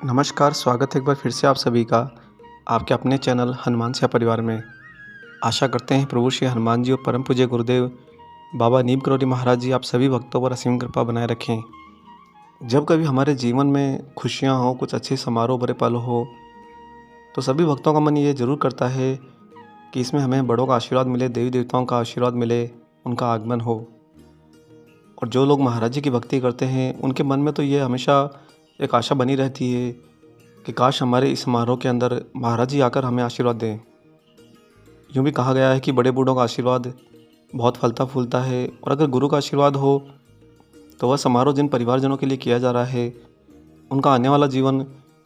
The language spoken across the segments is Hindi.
नमस्कार, स्वागत है एक बार फिर से आप सभी का आपके अपने चैनल हनुमान सिंह परिवार में। आशा करते हैं प्रभु श्री हनुमान जी और परम पूज्य गुरुदेव बाबा नीम करौरी महाराज जी आप सभी भक्तों पर असीम कृपा बनाए रखें। जब कभी हमारे जीवन में खुशियां हो, कुछ अच्छे समारोह भरे पल हो, तो सभी भक्तों का मन ये ज़रूर करता है कि इसमें हमें बड़ों का आशीर्वाद मिले, देवी देवताओं का आशीर्वाद मिले, उनका आगमन हो। और जो लोग महाराज जी की भक्ति करते हैं उनके मन में तो ये हमेशा एक आशा बनी रहती है कि काश हमारे इस समारोह के अंदर महाराज जी आकर हमें आशीर्वाद दें। यूँ भी कहा गया है कि बड़े बूढ़ों का आशीर्वाद बहुत फलता फूलता है, और अगर गुरु का आशीर्वाद हो तो वह समारोह जिन परिवारजनों के लिए किया जा रहा है उनका आने वाला जीवन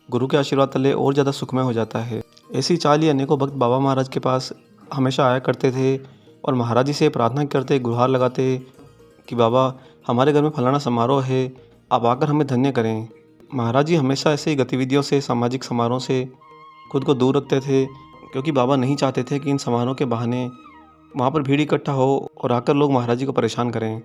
गुरु के आशीर्वाद तले और ज़्यादा सुखमय हो जाता है। ऐसी चाल ही अनेकों भक्त बाबा महाराज के पास हमेशा आया करते थे और महाराज जी से प्रार्थना करते, गुहार लगाते कि बाबा हमारे घर में फलाना समारोह है, आप आकर हमें धन्य करें। महाराज जी हमेशा ऐसे ही गतिविधियों से, सामाजिक समारोह से खुद को दूर रखते थे, क्योंकि बाबा नहीं चाहते थे कि इन समारोह के बहाने वहाँ पर भीड़ इकट्ठा हो और आकर लोग महाराज जी को परेशान करें।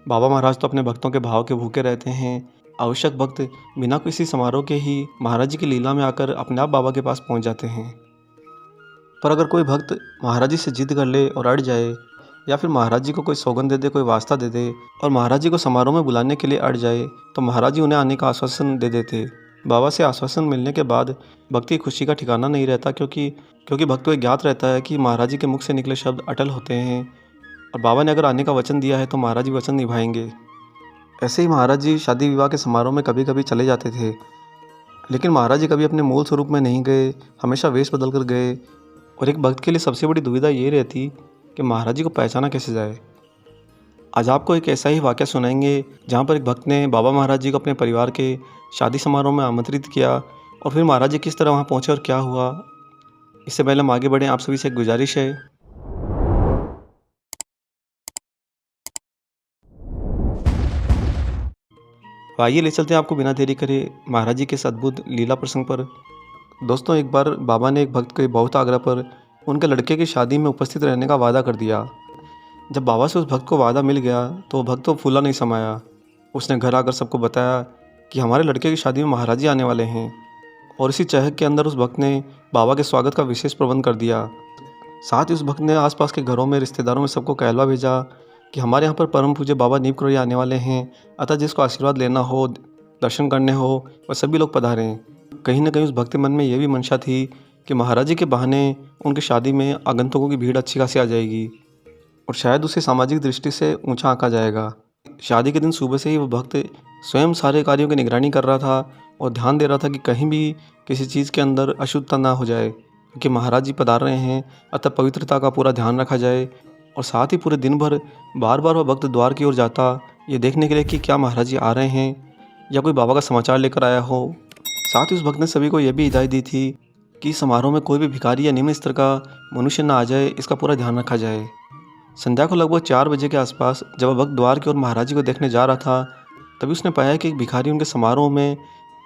बाबा महाराज तो अपने भक्तों के भाव के भूखे रहते हैं। आवश्यक भक्त बिना किसी समारोह के ही महाराज जी की लीला में आकर अपने आप बाबा के पास पहुँच जाते हैं। पर अगर कोई भक्त महाराज जी से जिद कर ले और अड़ जाए, या फिर महाराज जी को कोई सौगंध दे दे, कोई वास्ता दे दे और महाराज जी को समारोह में बुलाने के लिए अड़ जाए, तो महाराज जी उन्हें आने का आश्वासन दे देते। बाबा से आश्वासन मिलने के बाद भक्त की खुशी का ठिकाना नहीं रहता, क्योंकि भक्त को ज्ञात रहता है कि महाराज जी के मुख से निकले शब्द अटल होते हैं, और बाबा ने अगर आने का वचन दिया है तो महाराज जी वचन निभाएंगे। ऐसे ही महाराज जी शादी विवाह के समारोह में कभी कभी चले जाते थे, लेकिन महाराज जी कभी अपने मूल स्वरूप में नहीं गए, हमेशा वेश बदल कर गए। और एक भक्त के लिए सबसे बड़ी दुविधा ये रहती कि महाराज जी को पहचाना कैसे जाए। आज आपको एक ऐसा ही वाक़या सुनाएंगे जहाँ पर एक भक्त ने बाबा महाराज जी को अपने परिवार के शादी समारोह में आमंत्रित किया, और फिर महाराज जी किस तरह वहाँ पहुँचे और क्या हुआ। इससे पहले हम आगे बढ़ें, आप सभी से एक गुजारिश है। आइए ले चलते हैं आपको बिना देरी करे महाराज जी के इस अद्भुत लीला प्रसंग पर। दोस्तों, एक बार बाबा ने एक भक्त के बहुत आग्रह पर उनके लड़के की शादी में उपस्थित रहने का वादा कर दिया। जब बाबा से उस भक्त को वादा मिल गया तो वो भक्त तो फूला नहीं समाया। उसने घर आकर सबको बताया कि हमारे लड़के की शादी में महाराज जी आने वाले हैं, और इसी चहक के अंदर उस भक्त ने बाबा के स्वागत का विशेष प्रबंध कर दिया। साथ ही उस भक्त ने आसपास के घरों में, रिश्तेदारों में सबको कहलवा भेजा कि हमारे यहाँ पर परम पूज्य बाबा नीम करौरी आने वाले हैं, अतः जिसको आशीर्वाद लेना हो, दर्शन करने हो, वह सभी लोग पधारें। कहीं ना कहीं उस भक्त के मन में यह भी मंशा थी कि महाराज जी के बहाने उनकी शादी में आगंतुकों की भीड़ अच्छी खासी आ जाएगी, और शायद उसे सामाजिक दृष्टि से ऊंचा आंका जाएगा। शादी के दिन सुबह से ही वो भक्त स्वयं सारे कार्यों की निगरानी कर रहा था और ध्यान दे रहा था कि कहीं भी किसी चीज़ के अंदर अशुद्धता ना हो जाए, क्योंकि महाराज जी पधार रहे हैं, अतः पवित्रता का पूरा ध्यान रखा जाए। और साथ ही पूरे दिन भर बार बार वह भक्त द्वार की ओर जाता, ये देखने के लिए कि क्या महाराज जी आ रहे हैं या कोई बाबा का समाचार लेकर आया हो। साथ ही उस भक्त ने सभी को यह भी हिदायत दी थी कि समारोह में कोई भी भिखारी या निम्न स्तर का मनुष्य न आ जाए, इसका पूरा ध्यान रखा जाए। संध्या को लगभग 4 बजे के आसपास जब वह भक्त द्वार की ओर महाराज जी को देखने जा रहा था, तभी उसने पाया कि एक भिखारी उनके समारोह में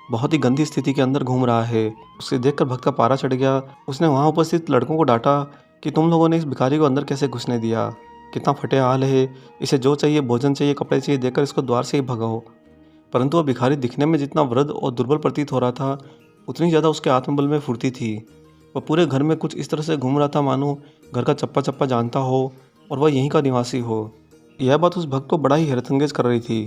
बहुत ही गंदी स्थिति के अंदर घूम रहा है। उसे देखकर भक्त का पारा चढ़ गया। उसने वहाँ उपस्थित लड़कों को डांटा कि तुम लोगों ने इस भिखारी को अंदर कैसे घुसने दिया, कितना फटे हाल है, इसे जो चाहिए, भोजन चाहिए, कपड़े चाहिए, देकर इसको द्वार से ही भगाओ। परंतु वह भिखारी दिखने में जितना वृद्ध और दुर्बल प्रतीत हो रहा था, उतनी ज़्यादा उसके आत्मबल में फुर्ती थी। वह पूरे घर में कुछ इस तरह से घूम रहा था मानो घर का चप्पा चप्पा जानता हो और वह यहीं का निवासी हो। यह बात उस भक्त को बड़ा ही हैरतअंगेज कर रही थी।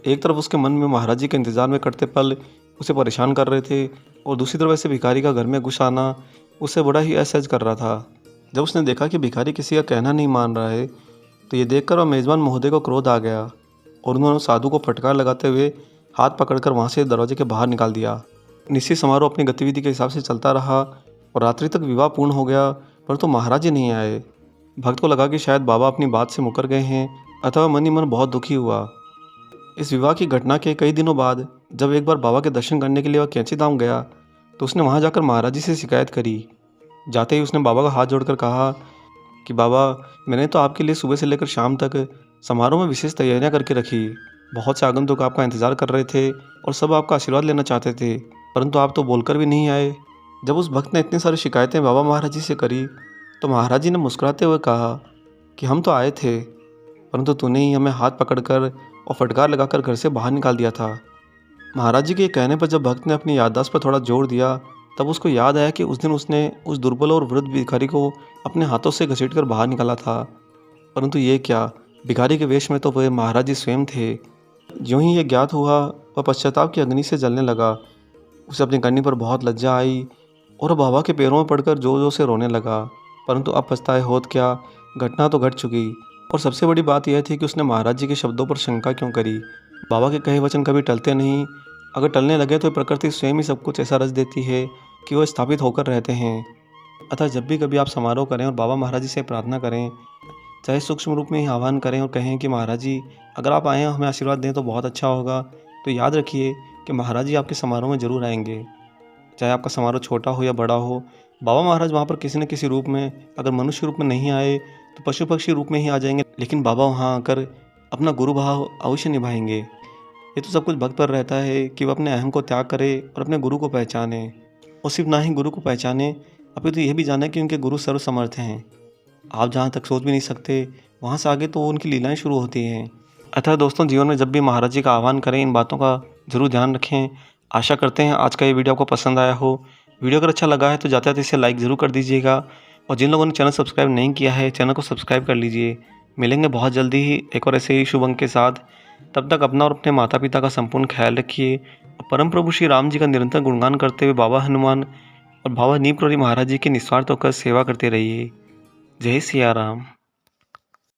एक तरफ उसके मन में महाराज जी के इंतजार में कटते पल उसे परेशान कर रहे थे, और दूसरी तरफ ऐसे भिखारी का घर में घुस आना उसे बड़ा ही असहज कर रहा था। जब उसने देखा कि भिखारी किसी का कहना नहीं मान रहा है, तो ये देखकर वह मेज़बान महोदय को क्रोध आ गया, और उन्होंने साधु को फटकार लगाते हुए हाथ पकड़कर वहाँ से दरवाजे के बाहर निकाल दिया। निश्चित समारोह अपनी गतिविधि के हिसाब से चलता रहा और रात्रि तक विवाह पूर्ण हो गया, परंतु महाराज जी नहीं आए। भक्त को लगा कि शायद बाबा अपनी बात से मुकर गए हैं, अथवा मन ही मन बहुत दुखी हुआ। इस विवाह की घटना के कई दिनों बाद जब एक बार बाबा के दर्शन करने के लिए वह कैंची धाम गया, तो उसने वहां जाकर महाराज जी से शिकायत करी। जाते ही उसने बाबा का हाथ जोड़कर कहा कि बाबा, मैंने तो आपके लिए सुबह से लेकर शाम तक समारोह में विशेष तैयारियां करके रखी। बहुत से आगंतुक आपका इंतजार कर रहे थे और सब आपका आशीर्वाद लेना चाहते थे, परंतु आप तो बोलकर भी नहीं आए। जब उस भक्त ने इतनी सारी शिकायतें बाबा महाराज जी से करी, तो महाराज जी ने मुस्कुराते हुए कहा कि हम तो आए थे, परंतु तूने ही हमें हाथ पकड़कर और फटकार लगाकर घर से बाहर निकाल दिया था। महाराज जी के कहने पर जब भक्त ने अपनी याददाश्त पर थोड़ा जोर दिया, तब उसको याद आया कि उस दिन उसने उस दुर्बल और वृद्ध भिखारी को अपने हाथों से घसीटकर बाहर निकाला था। परंतु ये क्या, भिखारी के वेश में तो वह महाराज जी स्वयं थे। ज्यों ही ये ज्ञात हुआ, वह पश्चाताप की अग्नि से जलने लगा। उसे अपनी करनी पर बहुत लज्जा आई और वह बाबा के पैरों में पड़कर जोर जोर से रोने लगा। परंतु अब पछताए होत क्या, घटना तो घट चुकी। और सबसे बड़ी बात यह थी कि उसने महाराज जी के शब्दों पर शंका क्यों करी। बाबा के कहे वचन कभी टलते नहीं। अगर टलने लगे तो प्रकृति स्वयं ही सब कुछ ऐसा रच देती है कि वह स्थापित होकर रहते हैं। अतः जब भी कभी आप समारोह करें और बाबा महाराज जी से प्रार्थना करें, चाहे सूक्ष्म रूप में ही आह्वान करें और कहें कि महाराज जी, अगर आप आएँ हमें आशीर्वाद दें तो बहुत अच्छा होगा, तो याद रखिए कि महाराज जी आपके समारोह में ज़रूर आएंगे। चाहे आपका समारोह छोटा हो या बड़ा हो, बाबा महाराज वहाँ पर किसी न किसी रूप में, अगर मनुष्य रूप में नहीं आए तो पशु पक्षी रूप में ही आ जाएंगे, लेकिन बाबा वहाँ आकर अपना गुरु भाव अवश्य निभाएंगे। ये तो सब कुछ भक्त पर रहता है कि वह अपने अहम को त्याग करे और अपने गुरु को पहचाने। और सिर्फ ना ही गुरु को पहचाने, अपितु यह भी जाने कि उनके गुरु सर्वसमर्थ हैं। आप जहाँ तक सोच भी नहीं सकते, वहाँ से आगे तो उनकी लीलाएं शुरू होती हैं। अतः दोस्तों, जीवन में जब भी महाराज जी का आह्वान करें, इन बातों का जरूर ध्यान रखें। आशा करते हैं आज का ये वीडियो आपको पसंद आया हो। वीडियो अगर अच्छा लगा है तो जाते जाते इसे लाइक ज़रूर कर दीजिएगा। और जिन लोगों ने चैनल सब्सक्राइब नहीं किया है, चैनल को सब्सक्राइब कर लीजिए। मिलेंगे बहुत जल्दी ही एक और ऐसे ही शुभ अंक के साथ। तब तक अपना और अपने माता पिता का संपूर्ण ख्याल रखिए। और परम प्रभु श्री राम जी का निरंतर गुणगान करते हुए बाबा हनुमान और बाबा नीम करोली महाराज जी के निस्वार्थ होकर सेवा करते रहिए। जय सिया राम।